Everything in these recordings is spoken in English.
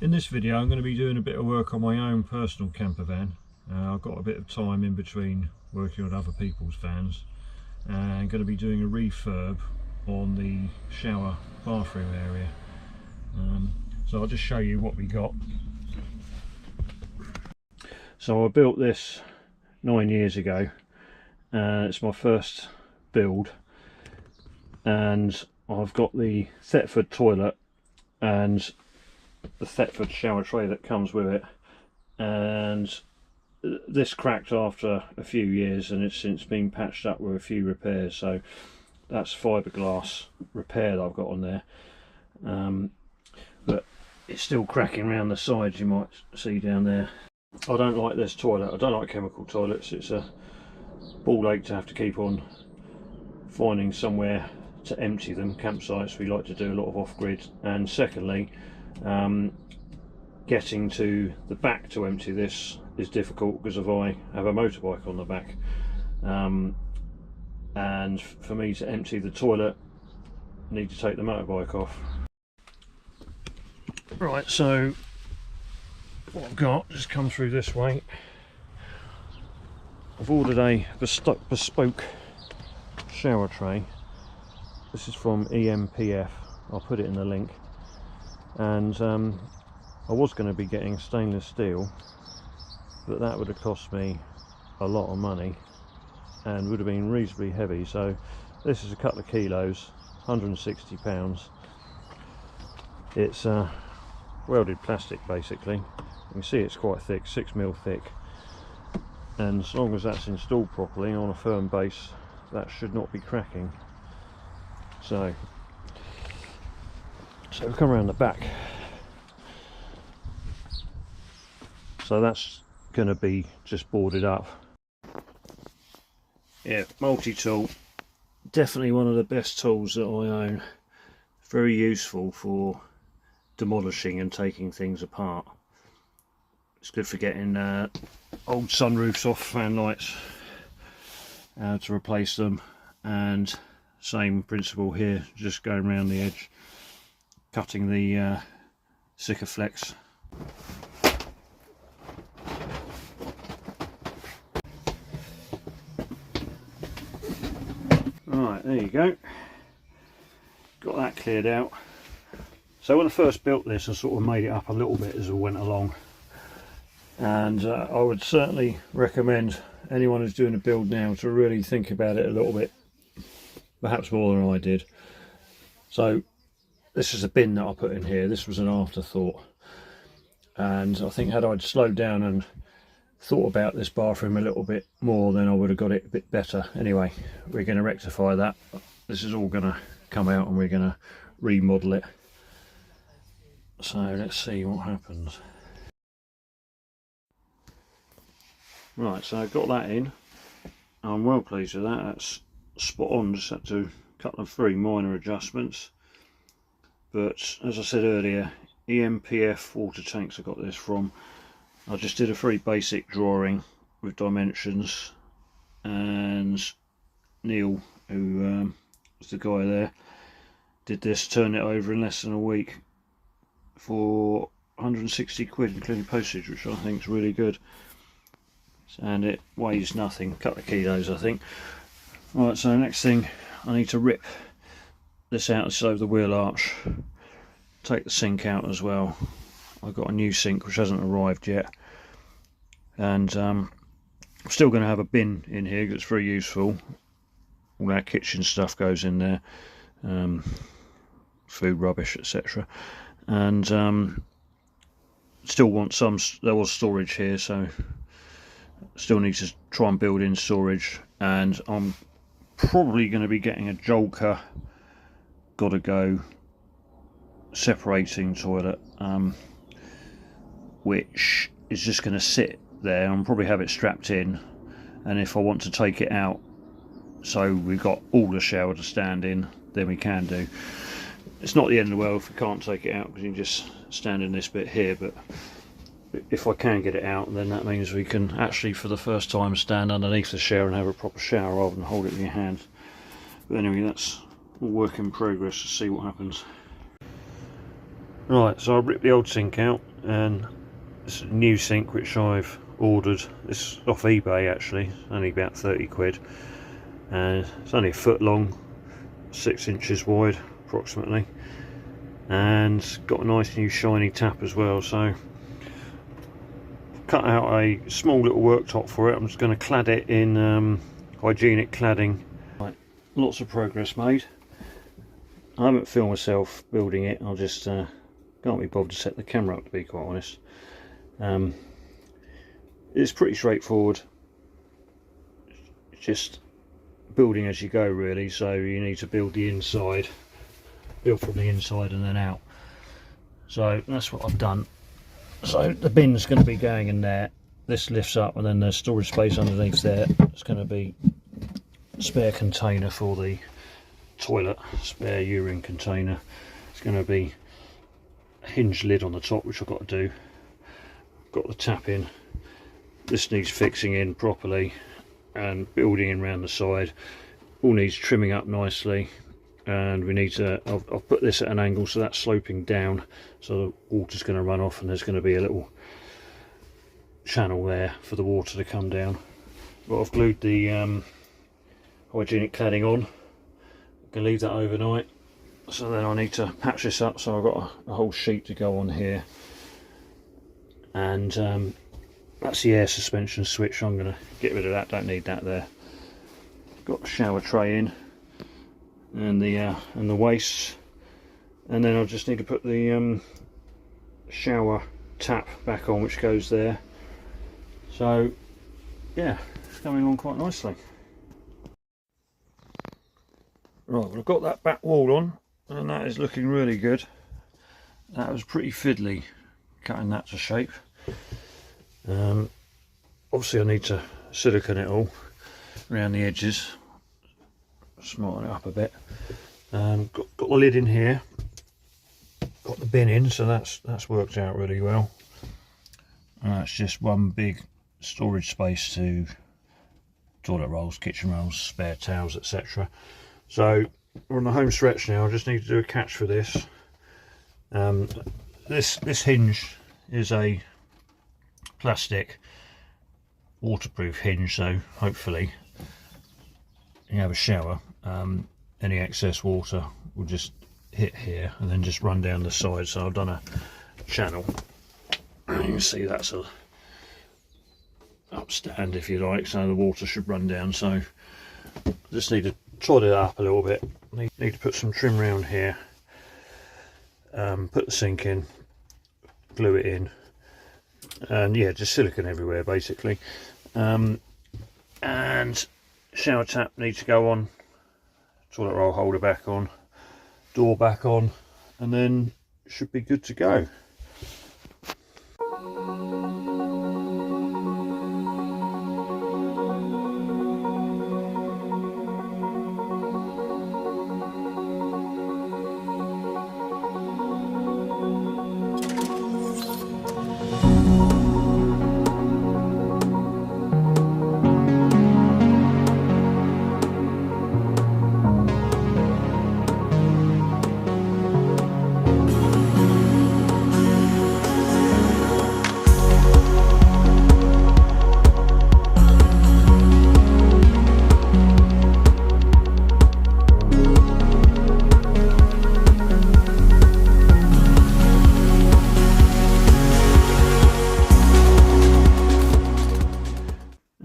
In this video I'm going to be doing a bit of work on my own personal camper van. I've got a bit of time in between working on other people's vans, and I'm going to be doing a refurb on the shower bathroom area. So I'll just show you what we got. So I built this 9 years ago, and it's my first build, and I've got the Thetford toilet and the Thetford shower tray that comes with it, and this cracked after a few years and it's since been patched up with a few repairs. So that's fiberglass repair that I've got on there, but it's still cracking around the sides, you might see down there. I don't like this toilet. I don't like chemical toilets. It's a ball ache to have to keep on finding somewhere to empty them. Campsites, we like to do a lot of off-grid, and secondly, getting to the back to empty this is difficult because I have a motorbike on the back, and for me to empty the toilet I need to take the motorbike off. Right, so what I've got just come through this way. I've ordered a bespoke shower tray. This is from EMPF. I'll put it in the link. And I was going to be getting stainless steel, but that would have cost me a lot of money and would have been reasonably heavy. So this is a couple of kilos, £160. It's welded plastic basically. You can see it's quite thick, 6mm thick, and as long as that's installed properly on a firm base, that should not be cracking. So we come around the back. So that's going to be just boarded up. Yeah, multi-tool. Definitely one of the best tools that I own. Very useful for demolishing and taking things apart. It's good for getting old sunroofs off, fan lights, to replace them, and same principle here, just going around the edge, cutting the Sikaflex. Right, there you go. Got that cleared out. So when I first built this, I sort of made it up a little bit as I went along, and I would certainly recommend anyone who's doing a build now to really think about it a little bit, perhaps more than I did. So this is a bin that I put in here. This was an afterthought, and I think had I'd slowed down and thought about this bathroom a little bit more, then I would have got it a bit better. Anyway, we're going to rectify that. This is all going to come out and we're going to remodel it. So let's see what happens. Right, so I've got that in. I'm well pleased with that. That's spot on. Just had to a couple of very minor adjustments, but as I said earlier, EMPF water tanks I got this from. I just did a very basic drawing with dimensions, and Neil, who was the guy there, did this, turned it over in less than a week for 160 quid including postage, which I think is really good, and it weighs nothing, a couple of kilos I think. Right, so next thing, I need to rip this out. This is over the wheel arch, take the sink out as well. I've got a new sink which hasn't arrived yet, and I'm still going to have a bin in here because it's very useful. All our kitchen stuff goes in there, food rubbish, etc. And still want some, there was storage here, so still need to try and build in storage. And I'm probably going to be getting a Joolca Gotta Go separating toilet, which is just going to sit there. I'll probably have it strapped in, and if I want to take it out so we've got all the shower to stand in, then we can do. It's not the end of the world if we can't take it out, because you can just stand in this bit here, but if I can get it out, then that means we can actually for the first time stand underneath the shower and have a proper shower rather than hold it in your hand. But anyway, that's all work in progress. To see what happens. Right, so I ripped the old sink out, and it's a new sink which I've ordered. It's off eBay actually, only about 30 quid, and it's only a foot long, 6 inches wide approximately, and got a nice new shiny tap as well. So cut out a small little worktop for it. I'm just going to clad it in Hygenic cladding. Right, lots of progress made. I haven't filmed myself building it. I'll just can't be bothered to set the camera up, to be quite honest. It's pretty straightforward, just building as you go really. So you need to build the inside, build from the inside and then out. So that's what I've done. So the bin's going to be going in there. This lifts up, and then there's storage space underneath there. It's going to be a spare container for the toilet, spare urine container. It's going to be a hinge lid on the top, which I've got to do. Got the tap in. This needs fixing in properly and building in around the side. All needs trimming up nicely, and we need to, I've put this at an angle so that's sloping down, so the water's going to run off, and there's going to be a little channel there for the water to come down. But I've glued the Hygenic cladding on. I can leave that overnight, so then I need to patch this up. So I've got a whole sheet to go on here, and that's the air suspension switch. I'm going to get rid of that, don't need that there. Got the shower tray in, and the waste, and then I just need to put the shower tap back on, which goes there. So yeah, it's coming on quite nicely. Right, well, I've got that back wall on, and that is looking really good. That was pretty fiddly cutting that to shape. Obviously I need to silicone it all around the edges, smarten it up a bit. Got the lid in here, got the bin in, so that's worked out really well. And that's just one big storage space to toilet rolls, kitchen rolls, spare towels, etc. So we're on the home stretch now. I just need to do a catch for this. This hinge is a plastic waterproof hinge, so hopefully you have a shower, any excess water will just hit here and then just run down the side. So I've done a channel, and you can see that's a upstand, if you like, so the water should run down. So I just need to trod it up a little bit. Need to put some trim around here, put the sink in, glue it in, and yeah, just silicone everywhere basically. And shower tap needs to go on, toilet roll holder back on, door back on, and then should be good to go.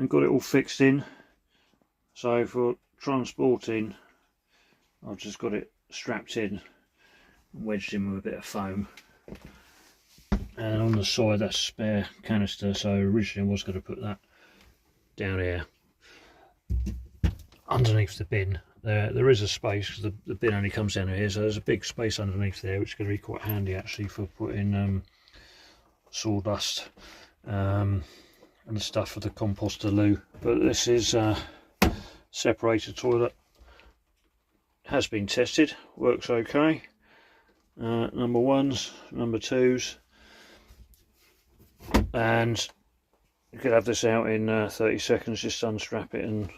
Got it all fixed in. So for transporting, I've just got it strapped in, wedged in with a bit of foam, and on the side that's a spare canister. So originally I was going to put that down here underneath the bin. There is a space, because the bin only comes down here, so there's a big space underneath there, which is going to be quite handy actually for putting sawdust and stuff for the composter loo. But this is a separator toilet, has been tested, works okay. Number ones, number twos, and you could have this out in 30 seconds. Just unstrap it and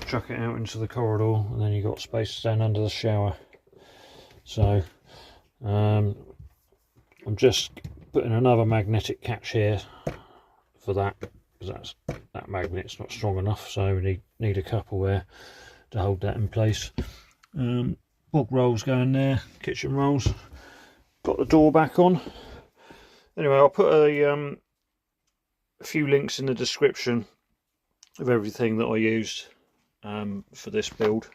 chuck it out into the corridor, and then you've got space to stand under the shower. So I'm just putting another magnetic catch here for that, because that magnet's not strong enough, so we need a couple there to hold that in place. Bog rolls going there, kitchen rolls. Got the door back on. Anyway, I'll put a few links in the description of everything that I used for this build,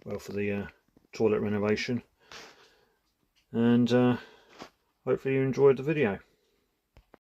well, for the toilet renovation, and hopefully you enjoyed the video.